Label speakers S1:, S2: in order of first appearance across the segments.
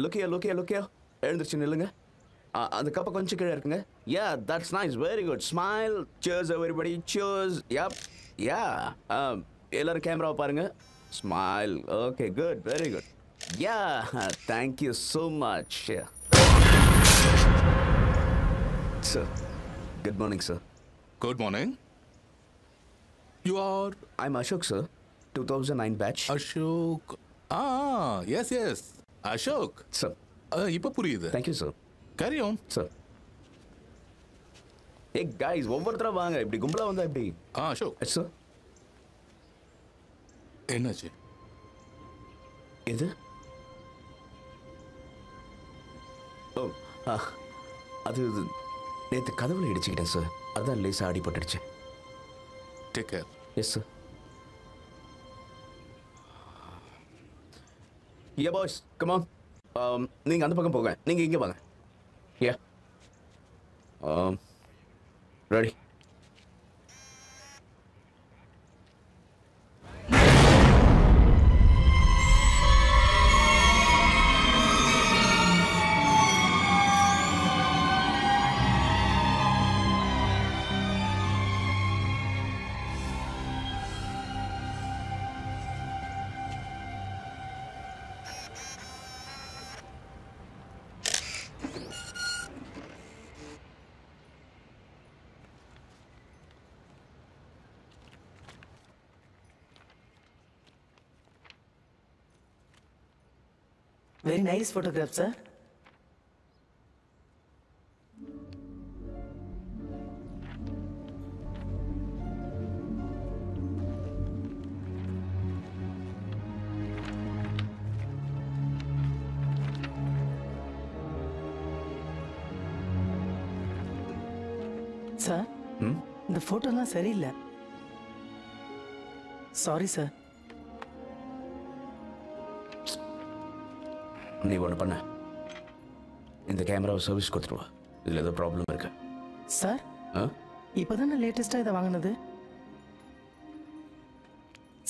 S1: லுக்கியா எழுந்திருச்சு நில்லுங்க. அந்த கப்பை கொஞ்சம் கீழே இருக்குங்க. Yeah that's nice, very good. Smile. Cheers everybody, cheers. Yeah எல்லாரும் கேமராவை பாருங்க. Smile. Okay, good, very good. Yeah thank you so much. Sir, good morning sir.
S2: Good morning. You are?
S1: I'm Ashok, sir. 2009 batch.
S2: Ashok. Yes. Ashok.
S1: Sir.
S2: இப்போ புரியுது.
S1: Thank you, sir.
S2: Carry on.
S1: Sir. Hey guys, ஒவ்வொருத்தரா வாங்க. இப்படி கும்பலா வந்தா எப்படி?
S2: Ashok.
S1: Yes, sir.
S2: என்னாச்சு?
S1: இது? ஓ, அது நேற்று கதவுல இடிச்சுக்கிட்டேன் சார். அதான் லேசா அடிபட்டுடுச்சு.
S2: Take care.
S1: Yes, sir. Yeah, boys, come on. நீங்க அந்த பக்கம் போங்க. நீங்க இங்க வாங்க. Yeah. Ready.
S3: Very nice photograph, sir. Sir, இந்த போட்டோலாம் சரியில்லை. Sorry, sir.
S1: நீ ஒன்று பண்ண, இந்த கேமராவை சர்வீஸ் கொடுத்துருவா. இதில் ஏதோ ப்ராப்ளம் இருக்கு.
S3: சார், இப்போதானே லேட்டஸ்டாக இதை வாங்கினது.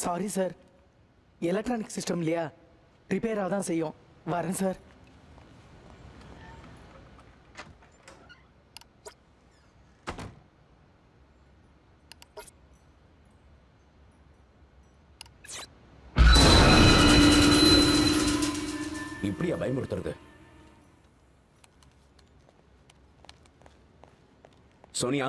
S3: சாரி சார், எலக்ட்ரானிக் சிஸ்டம் இல்லையா, ரிப்பேராக தான் செய்யும். வரேன் சார்.
S1: இப்படியா பயமுறுத்துறது? சோனியா,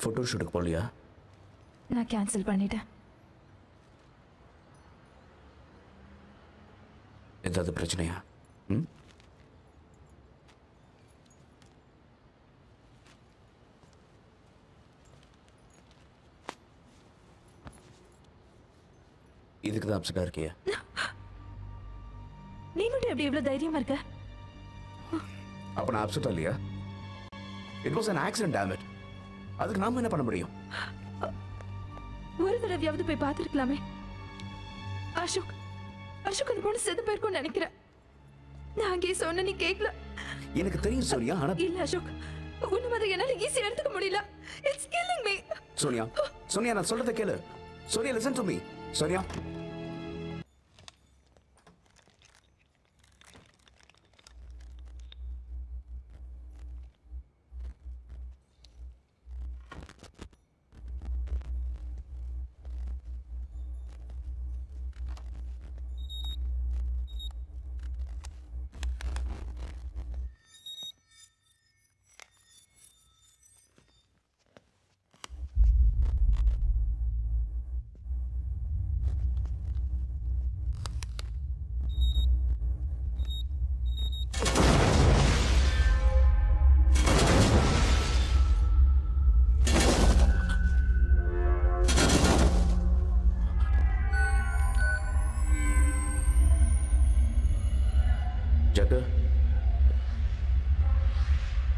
S1: போட்டோ ஷூட்டுக்கு போலியா?
S4: நான் கேன்சல் பண்ணிட்டேன்.
S1: ஏதாவது பிரச்சனையா? இதுக்கு தான் அப்செட்டா இருக்கியா?
S4: நீ மட்டும் எப்படி இவ்வளவு தைரியமா இருக்க?
S1: அப்ப நான் அப்செட்டா இல்லையா? It was an accident, damn it. அதுக்கு நாம என்ன பண்ண முடியும்?
S4: ஒரு தடவையாவது போய் பார்த்திருக்கலாமே. அசோக் அந்த பொண்ணு செத்து போயிருக்கும்னு நினைக்கிறேன். நான் அங்கே சொன்ன நீ கேட்கல.
S1: எனக்கு தெரியும் சோனியா, ஆனா
S4: இல்ல அசோக், உன்ன மாதிரி என்னால ஈஸியா எடுத்துக்க முடியல. It's killing me.
S1: சோனியா நான் சொல்றத கேளு. Sonia, listen to me. Sonia,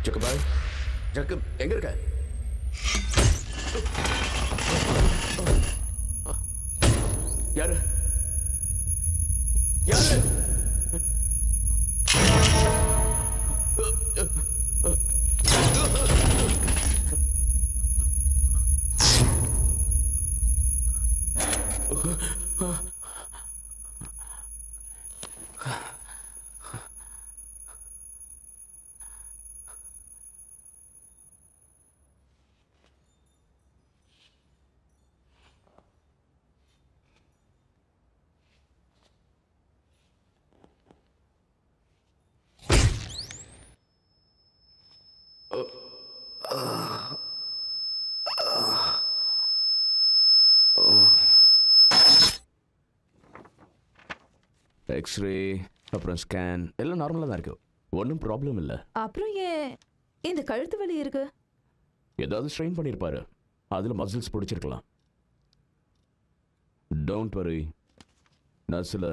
S1: Jaggu பாய், ஜக்கு எங்க இருக்க? யாரு? எக்ஸ்ரே அப்புறம் ஸ்கேன் எல்லாம் நார்மலாக தான் இருக்கு, ஒன்றும் ப்ராப்ளம் இல்லை.
S4: அப்புறம் ஏன் இந்த கழுத்து வலி இருக்கு?
S1: ஏதாவது ஸ்ட்ரெயின் பண்ணியிருப்பாரு, அதில் மசில்ஸ் பிடிச்சிருக்கலாம். டோன்ட் வரி, நான் சில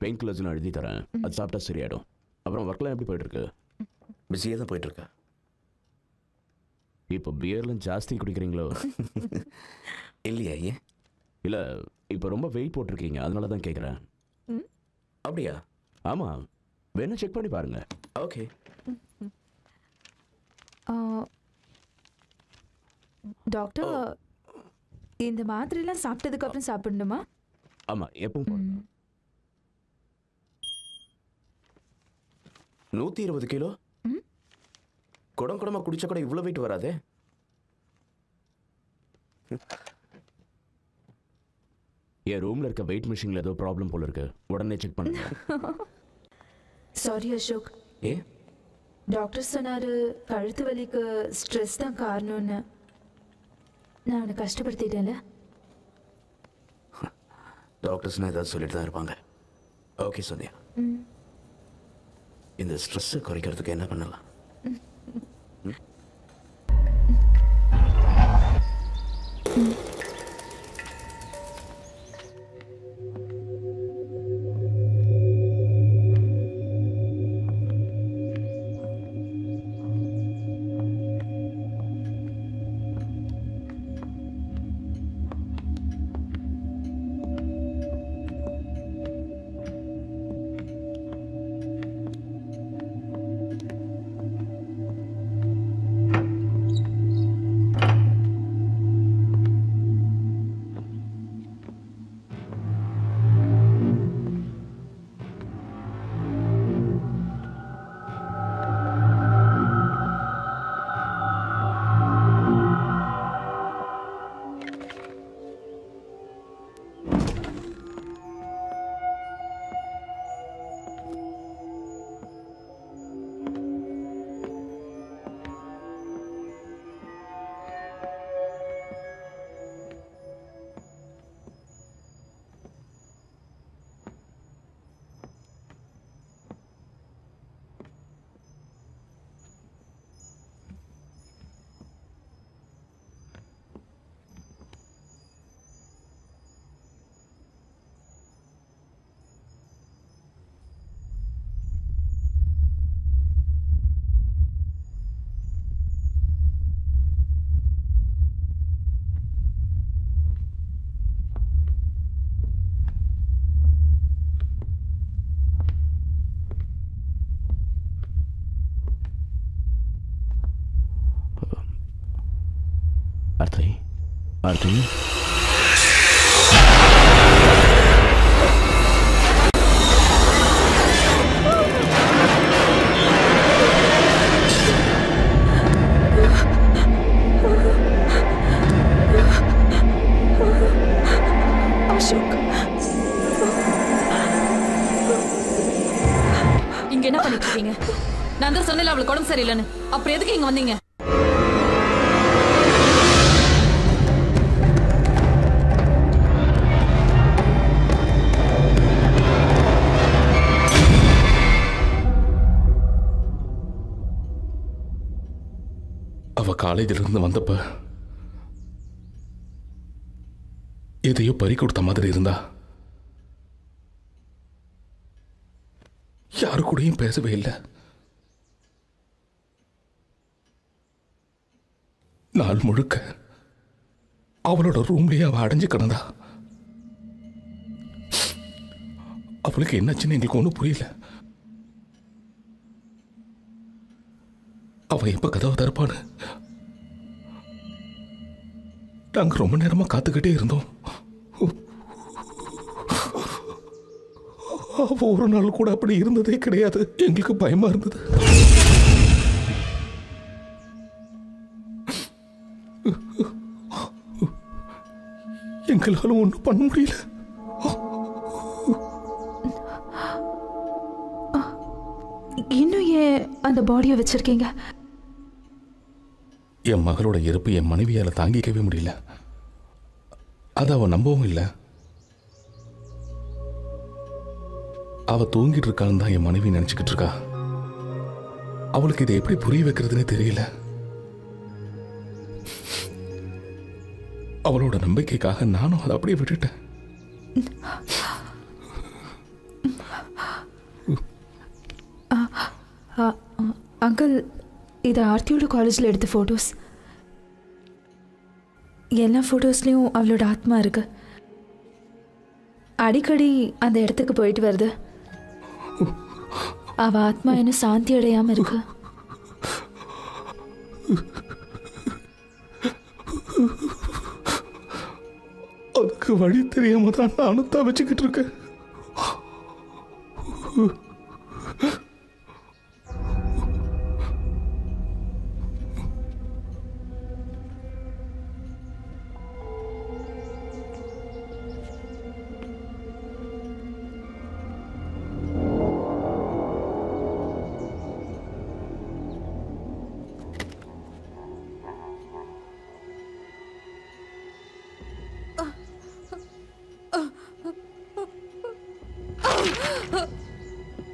S1: பெயின் கில்லர்ஸ் எழுதி தரேன், அது சாப்பிட்டா சரியாயிடும். அப்புறம் ஒர்க்லாம் எப்படி போயிட்டு இருக்கு?
S5: பிஸியாக தான் போயிட்டு இருக்கேன்.
S1: இப்போ பியர்லாம் ஜாஸ்தி குடிக்கிறீங்களோ?
S5: இல்லையா? ஏன்?
S1: இல்லை, இப்போ ரொம்ப வெயிட் போட்டிருக்கீங்க, அதனால தான் கேட்குறேன்.
S5: அப்படியா?
S1: ஆமாம், வேணா செக் பண்ணி பாருங்க.
S5: ஓகே.
S4: டாக்டர், இந்த மாத்திரைலாம் சாப்பிட்டதுக்கு அப்புறம் சாப்பிடணுமா?
S1: ஆமாம், எப்பவும்
S5: 120 கிலோ குடம் குடமா குடிச்சா கூட இவ்வளோ வெயிட் வராதே.
S1: என் ரூமில் இருக்க வெயிட் மிஷினில் ஏதோ ப்ராப்ளம் போல இருக்கு, உடனே செக் பண்ணுங்க.
S4: சாரி அசோக்,
S5: ஏ
S4: டாக்டர் சொன்னாரு கழுத்து வலிக்கு ஸ்ட்ரெஸ் தான் காரணம்னு. நான் அவனை கஷ்டப்படுத்திட்டேன்ல.
S5: டாக்டர்ஸ்னா ஏதாவது சொல்லிட்டு தான் இருப்பாங்க. ஓகே சோனியா, இந்த ஸ்ட்ரெஸ்ஸை குறைக்கிறதுக்கு என்ன பண்ணலாம்?
S1: ஆர்த்தி, ஆர்த்தி,
S4: அசோக்,
S6: இங்க என்ன பண்ணிட்டு இருக்கீங்க? நான் தான் சொன்னேன் அவளுக்கு உடம்பு சரியில்லைன்னு. அப்புறம் எதுக்கு இங்க வந்தீங்க?
S2: அவ காலேஜிலிருந்து வந்தப்ப எதையோ பறி கொடுத்த மாதிரி இருந்தா. யாரு கூடயும் பேசவே இல்லை. நாள் முழுக்க அவளோட ரூம்லயே அவ அடைஞ்சு கிடந்தா. அவளுக்கு என்னாச்சுன்னு எங்களுக்கு ஒன்றும் புரியல. அவ எப்ப கதவை திறப்பான்னு நாங்க ரொம்ப நேரமா காத்துக்கிட்டே இருந்தோம். அவ ஒரு நாள் கூட அப்படி இருந்ததே கிடையாது. எங்களுக்கு பயமா இருந்தது. எங்களால ஒன்றும் பண்ண முடியல.
S4: இன்னும் ஏன் அந்த பாடியை வச்சிருக்கீங்க?
S2: என் மகளோட இறப்பு என் மனைவியால தாங்கிக்கவே முடியல. அதை அவ நம்பவும் இல்லை. அவ தூங்கிட்டு இருக்கான்னு தான் என் மனைவி நினைச்சுக்கிட்டு இருக்கா. அவளுக்கு இதை எப்படி புரிய வைக்கிறதுனே தெரியல. அவளோட நம்பிக்கைக்காக நானும் அதை அப்படியே விட்டுட்டேன்.
S4: அங்கிள், இது ஆர்த்தியோட காலேஜில் எடுத்த ஃபோட்டோஸ். எல்லா ஃபோட்டோஸ்லேயும் அவளோட ஆத்மா இருக்கு. அடிக்கடி அந்த இடத்துக்கு போயிட்டு வருது. அவ ஆத்மா இன்னும் சாந்தி அடையாம இருக்கு.
S2: அதுக்கு வழி தெரியாம தான் நானும் தவிச்சுக்கிட்டு இருக்கேன்.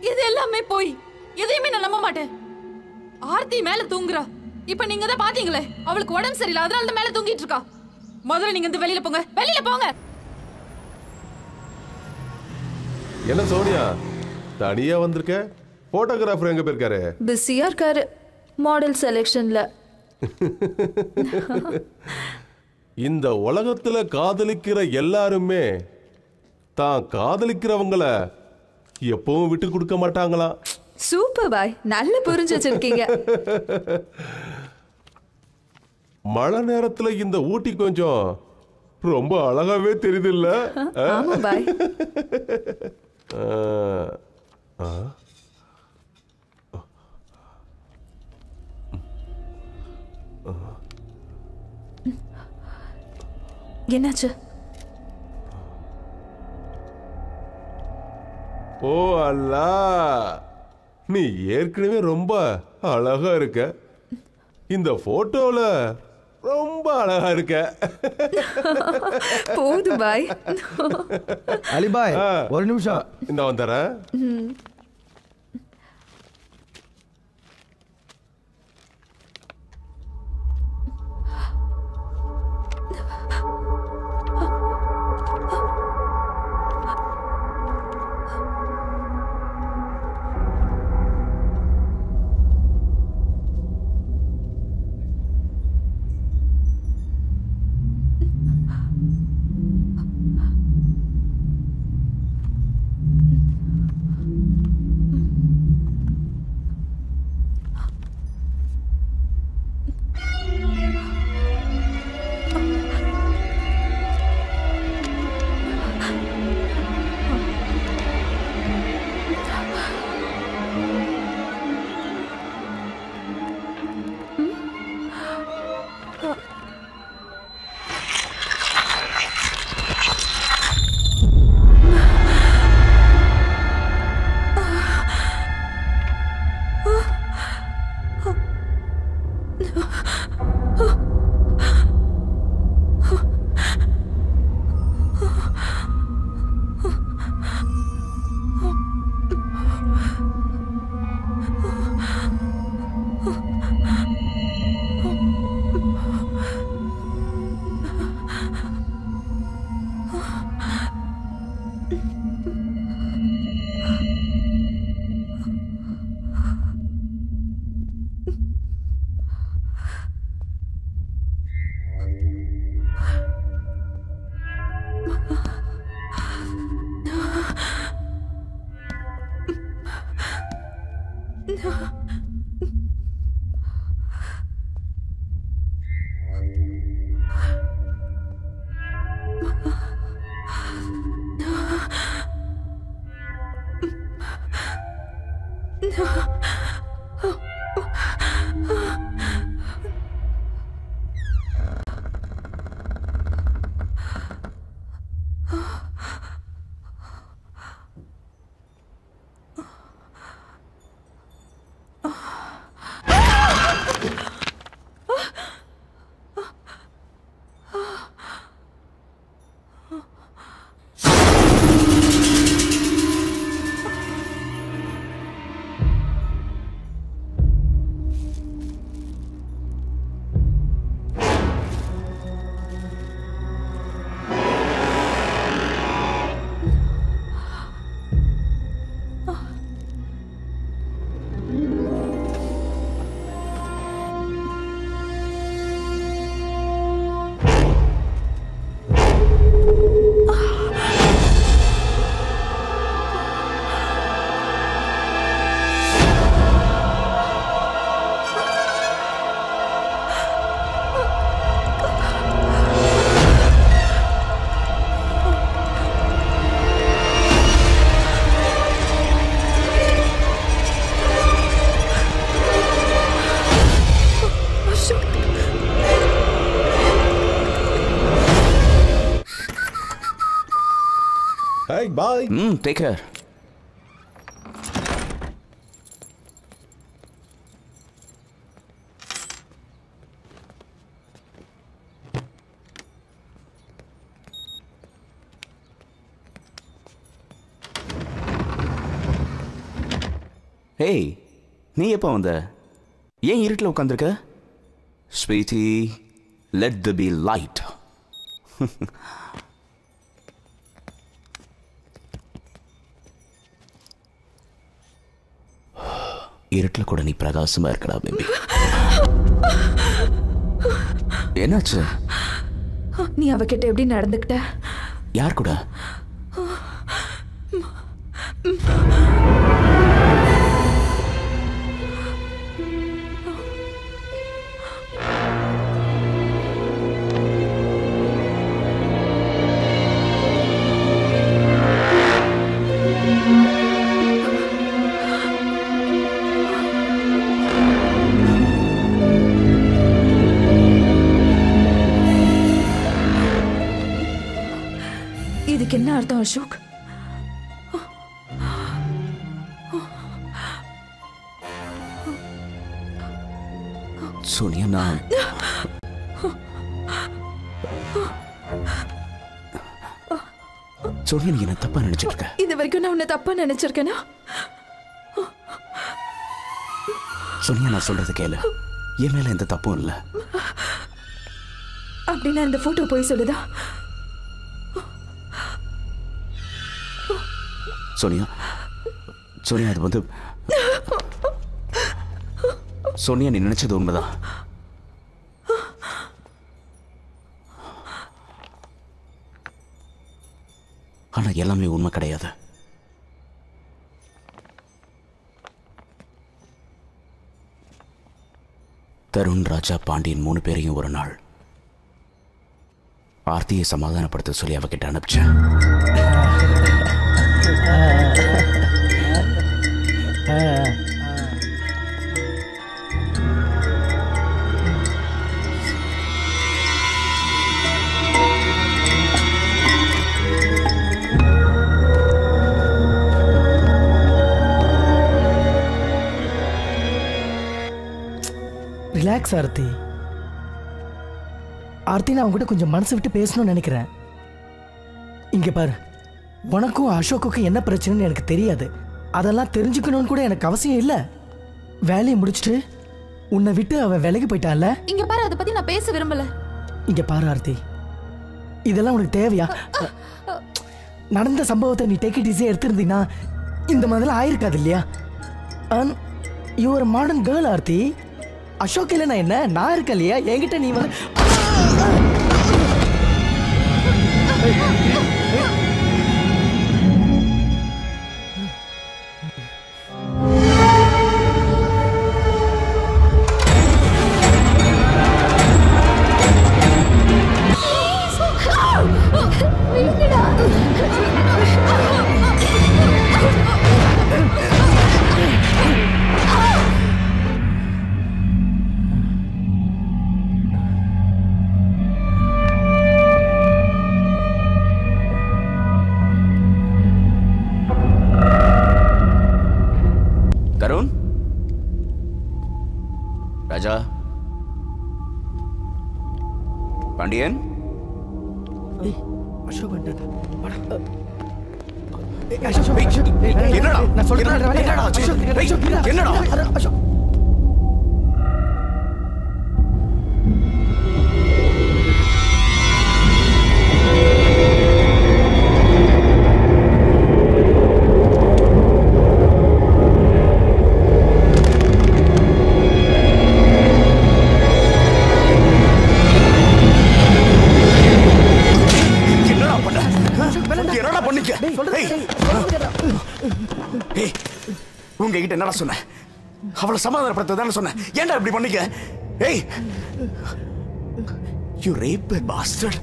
S6: இது எல்லாமே போய் எதையுமே நான் நம்ப மாட்டேன். ஆர்த்தி மேல தூங்குறா. இப்ப நீங்க தான் பாத்தீங்களே, அவளுக்கு உடம்பு சரியில்லை, அதனால தான் மேல தூங்கிட்டு இருக்கா. முதல்ல நீங்க இந்த வெளியில போங்க, வெளியில போங்க.
S7: என்ன சோனியா தனியா வந்திருக்க? போட்டோகிராஃபர் எங்க போயிருக்காரு?
S4: பிஸியா இருக்காரு மாடல் செலெக்ஷன்ல.
S7: இந்த உலகத்துல காதலிக்கிற எல்லாருமே தான் காதலிக்கிறவங்கள எப்பவும் விட்டு கொடுக்க மாட்டாங்களாம்.
S4: சூப்பர் பாய், நல்ல புரிஞ்சு வச்சிருக்கீங்க.
S7: மழை நேரத்துல இந்த ஊட்டி கொஞ்சம் ரொம்ப அழகாவே தெரியுது இல்ல?
S4: ஆமா பாய். என்னாச்சு?
S7: ஓ அல்லா, நீ ஏற்கனவே ரொம்ப அழகா இருக்க. இந்த போட்டோல ரொம்ப அழகா இருக்க.
S4: போது பாய்.
S3: அலி பாய், ஒரு நிமிஷம்.
S7: இந்த வந்துறேன். Hey, bye.
S1: Take care. Hey, நீ எப்போ வந்த? ஏன் இருட்டில் உட்காந்துருக்க? Sweetie, let there be light. இருட்டில் கூட நீ பிரகாசமா இருக்கடா பேபி. என்னாச்சு?
S4: நீ அவகிட்ட எப்படி நடந்துக்கிட்ட?
S1: யார் கூட?
S4: இதுக்கு என்ன அர்த்தம் அசோக்?
S1: சோனியா, நான் சோனியா, நீ என்ன தப்பா நினைச்சிட்டு இருக்க?
S4: இது வரைக்கும் நான் உன்னை தப்பா நினைச்சிருக்கேனா?
S1: சோனியா, நான் சொல்றது கேளு. என் மேல எந்த தப்பும் இல்லை.
S4: அப்படின்னா இந்த போட்டோ போய் சொல்லுதா?
S1: சோனியா, சோனியா, அது வந்து சோனியா, நீ நினைச்சது உண்மைதான். ஆனா எல்லாமே உண்மை கிடையாது. தருண், ராஜா, பாண்டியன் 3 பேரையும் ஒரு நாள் ஆர்த்தியை சமாதானப்படுத்த சொல்லி அவகிட்ட அனுப்பிச்சேன்.
S3: ரிலாக்ஸ் ஆர்த்தி. ஆர்த்தி, நான் உங்ககிட்ட கொஞ்சம் மனசு விட்டு பேசணும்னு நினைக்கிறேன். இங்க பாரு, உனக்கும் அசோக்குக்கும் என்ன பிரச்சனைன்னு எனக்கு தெரியாது. அதெல்லாம் தெரிஞ்சுக்கணும்னு கூட எனக்கு அவசியம் இல்லை. வேலையை முடிச்சுட்டு உன்னை விட்டு அவன் விலகி போயிட்டான்ல.
S6: இங்க பாரு, அதை பத்தி நான் பேச விரும்பல.
S3: இங்க பாரு ஆர்த்தி, இதெல்லாம் உனக்கு தேவையா? நடந்த சம்பவத்தை நீ டேக் இட் ஈஸியா எடுத்திருந்தீங்கன்னா இந்த மாதிரிலாம் ஆயிருக்காது இல்லையா? You are modern girl Aarti. Ashok இல்லை நான் என்ன, நான் இருக்கேன் இல்லையா? என்கிட்ட நீ வந்து
S1: ராஜா, பாண்டியன்,
S3: அசோக் வந்துட்டான்.
S1: என்னடா?
S3: நான் சொல்றேன்.
S1: என்னடா?
S3: அசோக்
S1: உங்ககிட்ட என்னடா சொன்ன? அவளை சமாதானப்படுத்த தானே சொன்ன. ஏன்டா இப்படி பண்ணிக்க? ஏய், you rape a bastard.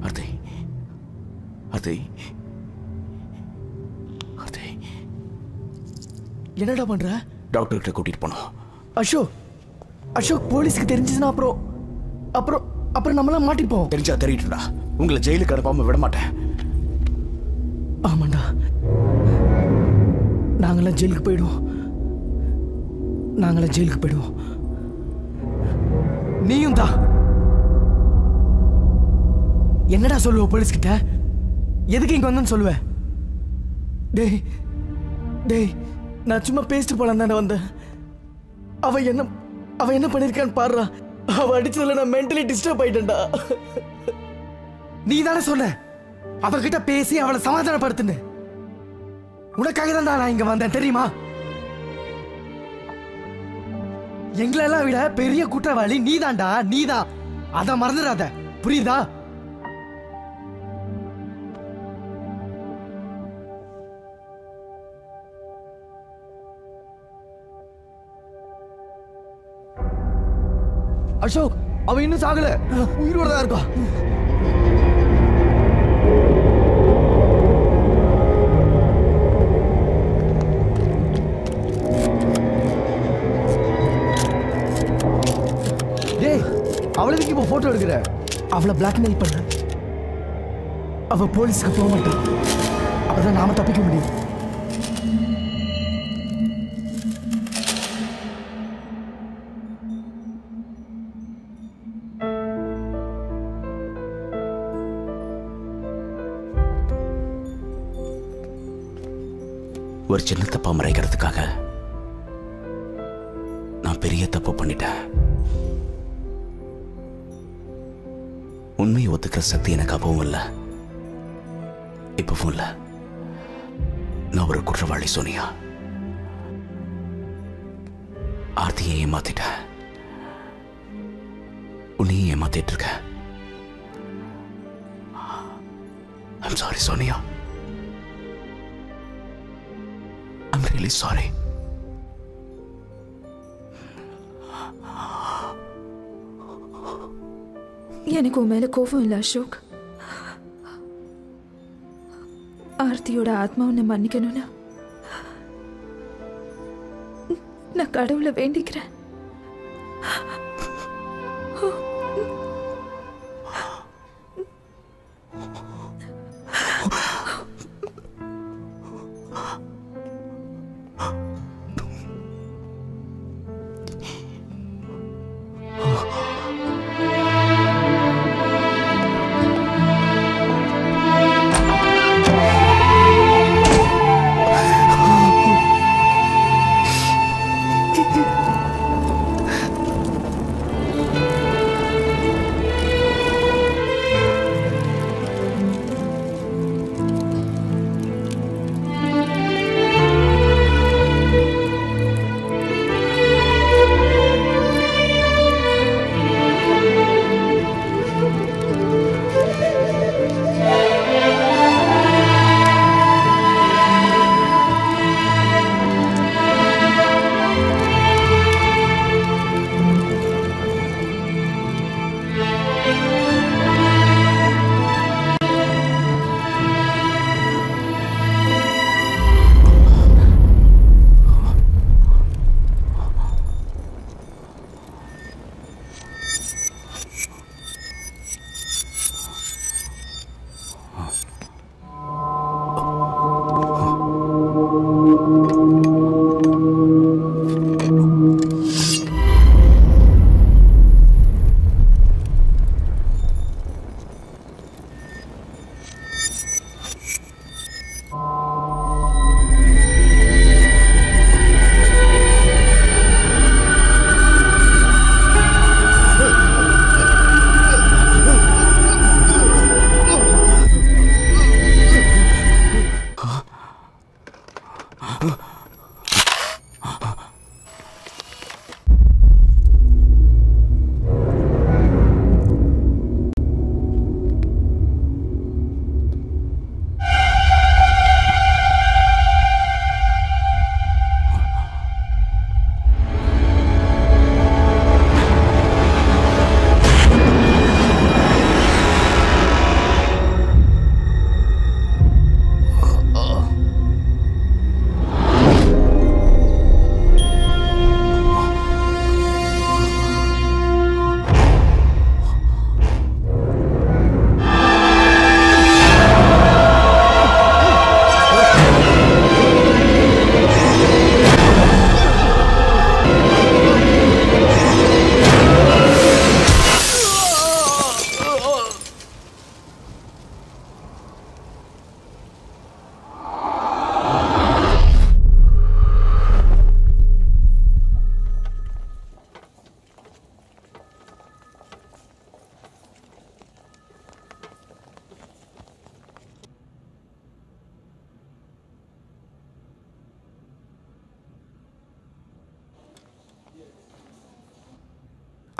S1: Aarthi, Aarthi, Aarthi,
S3: என்னடா பண்ற?
S1: டாக்டர் கிட்ட கூட்டிட்டு போனோம்.
S3: அசோக் போலீஸ்க்கு தெரிஞ்சுச்சுன்னா அப்புறம் நம்மளாம் மாட்டிப்போம்.
S1: தெரிஞ்சா தெரியட்டுடா. உங்களை ஜெயிலுக்கு அனுப்பாம விட மாட்டேன்.
S3: ஆமாண்டா, நாங்களாம் ஜெயிலுக்கு போயிடுவோம். நீயும் தான். என்னடா சொல்லுவ போலீஸ் கிட்ட? எதுக்கு இங்க வந்தேன்னு சொல்லுவ? டேய், நான் சும்மா பேசிட்டு போலாம் தானே வந்தேன். அவ என்ன பண்ணிருக்கான்னு பாடுறா. அவ அடிச்சதுல நான் மென்டலி டிஸ்டர்ப் ஆயிட்டேன்டா. நீ தானே சொன்ன அவகிட்ட பேசி அவளை சமாதானப்படுத்துன்னு. உனக்காக தான் நான் இங்க வந்தேன் தெரியுமா? எங்களெல்லாம் விட பெரிய குற்றவாளி நீதான்டா, நீதான். அத மறந்துடாத, புரியுதா? அசோக், அவன் இன்னும் சாகல, உயிரோட தான் இருக்கா. அவளுக்கு இப்ப போட்டோ எடுக்கிற? அவளை பிளாக்மெயில் பண்ண. அவ போலீஸ்க்கு போக மாட்டான். அப்பதான் நாம தப்பிக்க முடியும்.
S1: ஒரு சின்ன தப்பா மறைக்கிறதுக்காக நான் பெரிய தப்பு பண்ணிட்டேன். உண்மையை ஒத்துக்கிற சக்தி எனக்கு அப்பவும் இல்லை, இப்பவும் இல்லை. நான் ஒரு குற்றவாளி சோனியா. ஆர்த்தியை ஏமாத்திட்டேன், உன்னையும் ஏமாத்திட்டு இருக்க. I'm sorry Sonia. I'm really sorry.
S4: எனக்கு உன் மேல கோபம் இல்லை அசோக். ஆர்த்தியோட ஆத்மா உன்னை மன்னிக்கணும்னா நான் கடவுளை வேண்டிக்கிறேன்.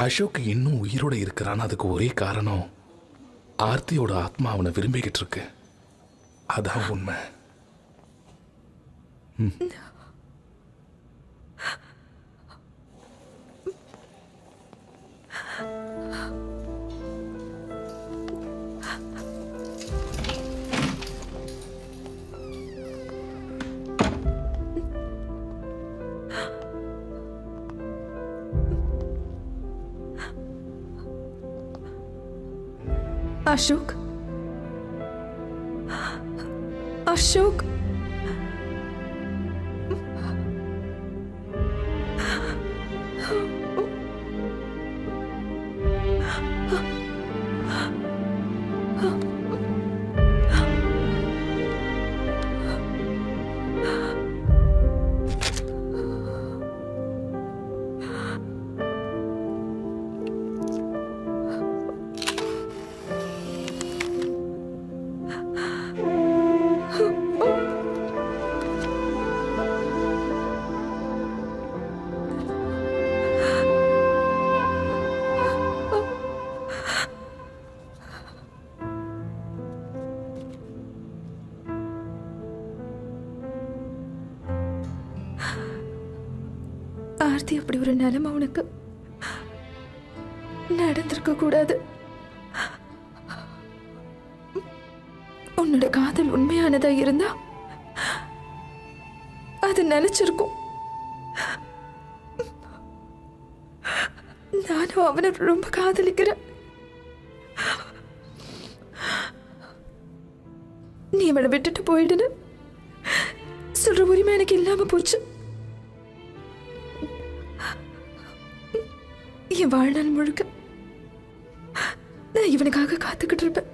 S2: அசோக் இன்னும் உயிரோட இருக்கிறான்னு அதுக்கு ஒரே காரணம் ஆர்த்தியோட ஆத்மா அவனை விரும்பிக்கிட்டு இருக்கு. அதான் உண்மை.
S4: அசோக், அசோக், ஆர்த்தி அப்படி ஒரு நிலைமை உனக்கு நடந்திருக்க கூடாது. உன்னோட காதல் உண்மையானதா இருந்தா அது நினைச்சிருக்கும். நானும் அவனை ரொம்ப காதலிக்கிறேன். நீ அவனை விட்டுட்டு போயிடுன்னு சொல்ற உரிமை எனக்கு இல்லாம போச்சு. என் வாழ்நாள் முழுக்க நான் இவனுக்காக காத்துக்கிட்டு இருப்பேன்.